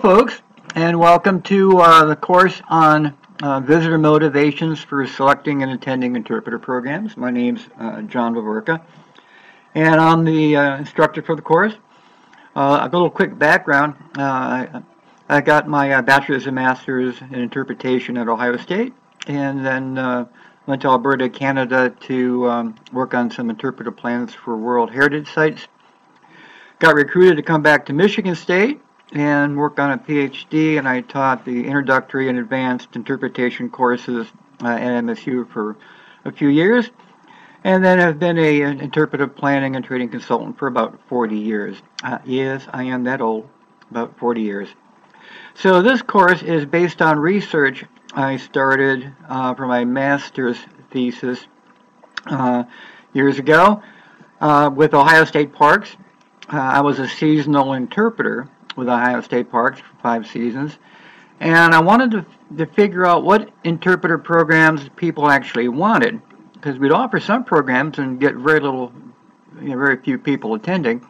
folks, and welcome to the course on visitor motivations for selecting and attending interpreter programs. My name's John Vavorka, and I'm the instructor for the course. A little quick background. I got my bachelor's and master's in interpretation at Ohio State, and then went to Alberta, Canada to work on some interpretive plans for World Heritage Sites. Got recruited to come back to Michigan State and work on a PhD, and I taught the introductory and advanced interpretation courses at MSU for a few years, and then I've been an interpretive planning and training consultant for about 40 years. Yes, I am that old, about 40 years. So this course is based on research I started for my master's thesis years ago with Ohio State Parks. I was a seasonal interpreter with Ohio State Parks for 5 seasons, and I wanted to figure out what interpreter programs people actually wanted, because we'd offer some programs and get very few people attending,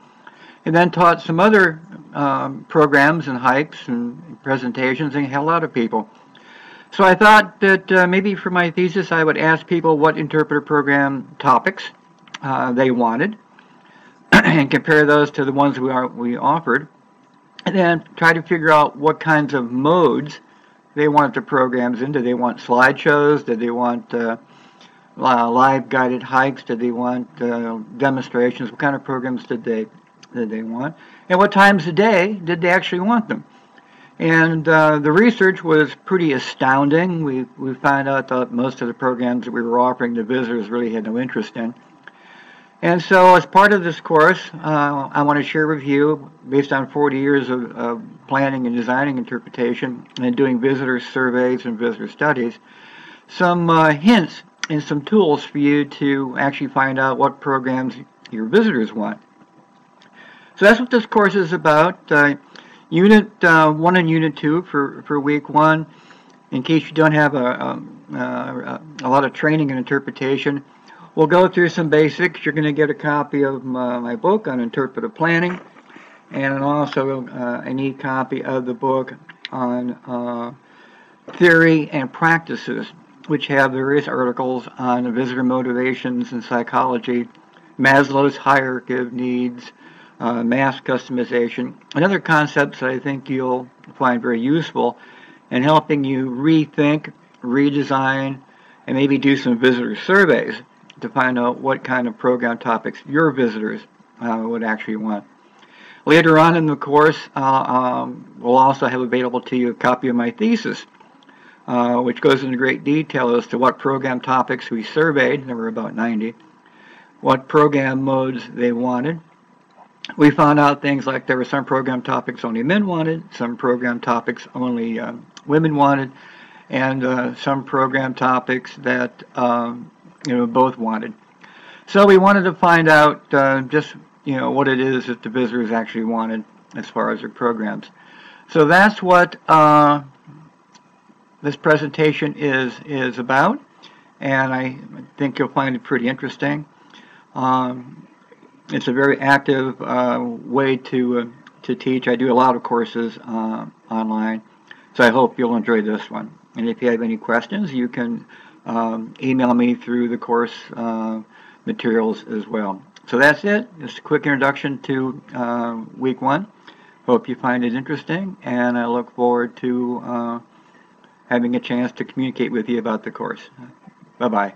and then taught some other programs and hikes and presentations and had a lot of people. So I thought that maybe for my thesis I would ask people what interpreter program topics they wanted and compare those to the ones we offered, and then try to figure out what kinds of modes they wanted the programs in. Did they want slideshows? Did they want live guided hikes? Did they want demonstrations? What kind of programs did they want? And what times a day did they actually want them? And the research was pretty astounding. We found out that most of the programs that we were offering the visitors really had no interest in. And so as part of this course, I want to share with you, based on 40 years of planning and designing interpretation and doing visitor surveys and visitor studies, some hints and some tools for you to actually find out what programs your visitors want. So that's what this course is about. Unit 1 and Unit 2 for Week 1, in case you don't have a lot of training in interpretation. We'll go through some basics. You're going to get a copy of my book on interpretive planning, and also a neat copy of the book on theory and practices, which have various articles on visitor motivations and psychology, Maslow's hierarchy of needs, mass customization, and other concepts that I think you'll find very useful in helping you rethink, redesign, and maybe do some visitor surveys to find out what kind of program topics your visitors would actually want. Later on in the course, we'll also have available to you a copy of my thesis, which goes into great detail as to what program topics we surveyed. There were about 90. What program modes they wanted. We found out things like there were some program topics only men wanted, some program topics only women wanted, and some program topics that both wanted. So we wanted to find out just what it is that the visitors actually wanted as far as their programs. So that's what this presentation is about, and I think you'll find it pretty interesting. It's a very active way to teach. I do a lot of courses online, so I hope you'll enjoy this one. And if you have any questions, you can email me through the course materials as well. So that's it. Just a quick introduction to Week 1. Hope you find it interesting, and I look forward to having a chance to communicate with you about the course. Bye-bye.